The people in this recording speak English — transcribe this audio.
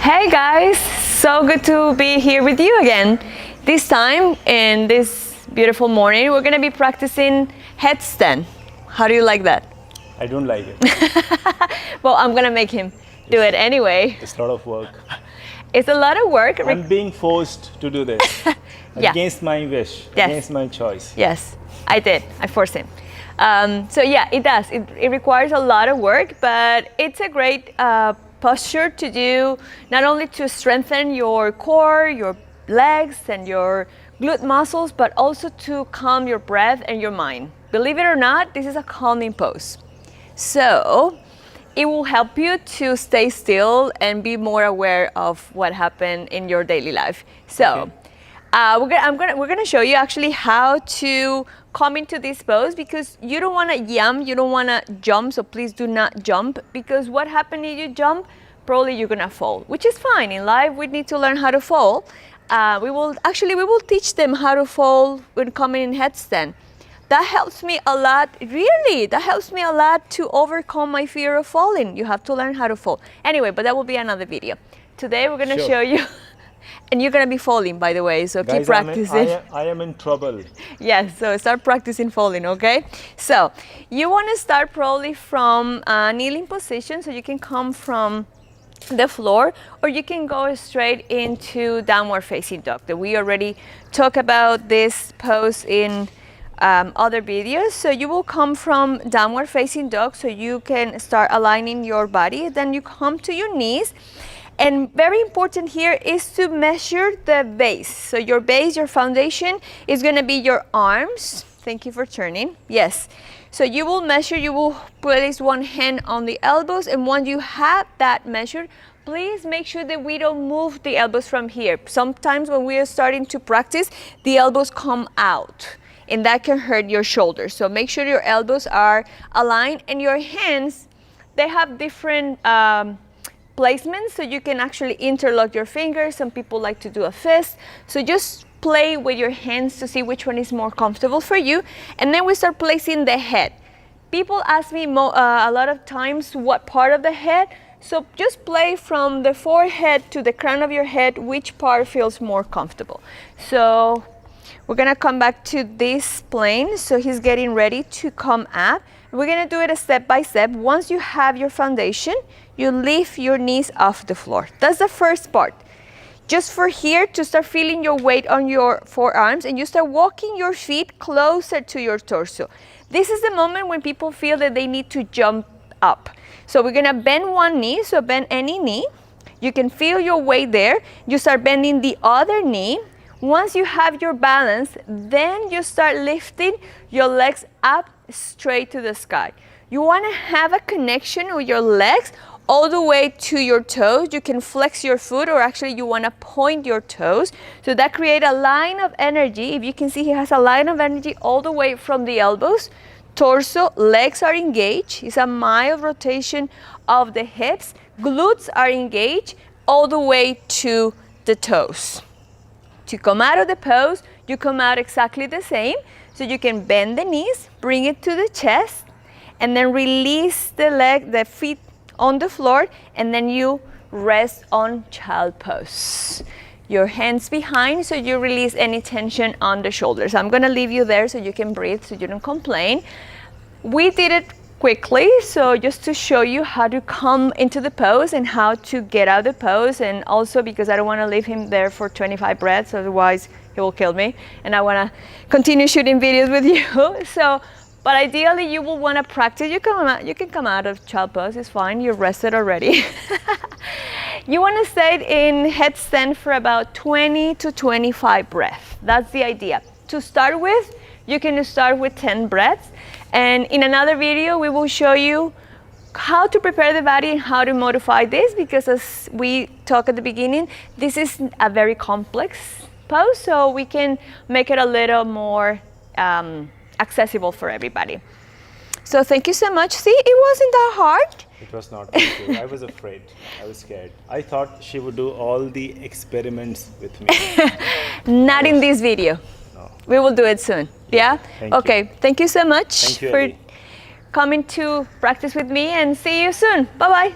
Hey guys, so good to be here with you again. This time in this beautiful morning, we're gonna be practicing headstand. How do you like that? I don't like it. Well, I'm gonna make him do it anyway. It's a lot of work. It's a lot of work. I'm being forced to do this. Yeah. Against my wish, Yes. against my choice. Yes, I did. I forced him. So yeah, it does. It requires a lot of work, but it's a great posture to do, not only to strengthen your core, your legs, and your glute muscles, but also to calm your breath and your mind. Believe it or not, this is a calming pose. So it will help you to stay still and be more aware of what happened in your daily life. So. Okay. We're gonna show you actually how to come into this pose, because you don't want to you don't want to jump, so please do not jump, because what happens if you jump? Probably you're gonna fall, which is fine. In life we need to learn how to fall. We will teach them how to fall when coming in headstand. That helps me a lot, really. That helps me a lot to overcome my fear of falling. You have to learn how to fall. Anyway, but that will be another video. Today we're gonna show you. And you're gonna be falling, by the way, so guys, keep practicing. I am in trouble. Yes, so start practicing falling, okay? So you wanna start probably from a kneeling position, so you can come from the floor, or you can go straight into downward facing dog. We already talked about this pose in other videos. So you will come from downward facing dog, so you can start aligning your body. Then you come to your knees. And very important here is to measure the base. So your base, your foundation, is going to be your arms. Thank you for turning. Yes. So you will measure, you will place one hand on the elbows, and once you have that measured, please make sure that we don't move the elbows from here. Sometimes when we are starting to practice, the elbows come out, and that can hurt your shoulders. So make sure your elbows are aligned, and your hands, they have different placements, so you can actually interlock your fingers. Some people like to do a fist, so just play with your hands to see which one is more comfortable for you. And then we start placing the head. People ask me a lot of times what part of the head, so just play from the forehead to the crown of your head, which part feels more comfortable. So we're gonna come back to this plane, so he's getting ready to come up. We're gonna do it a step by step. Once you have your foundation, you lift your knees off the floor. That's the first part. Just for here to start feeling your weight on your forearms, and you start walking your feet closer to your torso. This is the moment when people feel that they need to jump up. So we're gonna bend one knee, so bend any knee. You can feel your weight there. You start bending the other knee. Once you have your balance, then you start lifting your legs up straight to the sky. You want to have a connection with your legs all the way to your toes. You can flex your foot, or actually you want to point your toes. So that creates a line of energy. If you can see, he has a line of energy all the way from the elbows, torso, legs are engaged. It's a mild rotation of the hips. Glutes are engaged all the way to the toes. To come out of the pose, you come out exactly the same. So you can bend the knees, bring it to the chest, and then release the feet on the floor, and then you rest on child pose. Your hands behind, so you release any tension on the shoulders. I'm gonna leave you there so you can breathe, so you don't complain. We did it quickly, so just to show you how to come into the pose and how to get out of the pose, and also because I don't want to leave him there for 25 breaths, otherwise he will kill me, and I want to continue shooting videos with you. So, but ideally you will want to practice. You can come out of child pose, it's fine, you're rested already. You want to stay in headstand for about 20 to 25 breaths. That's the idea. To start with, you can start with 10 breaths. And in another video, we will show you how to prepare the body and how to modify this, because as we talked at the beginning, this is a very complex pose, so we can make it a little more accessible for everybody. So thank you so much. See, it wasn't that hard. It was not. Thank you. I was afraid. I was scared. I thought she would do all the experiments with me. Not in this video. No. We will do it soon. Yeah? Okay. Thank you so much Thank you, for coming to practice with me, and see you soon. Bye-bye.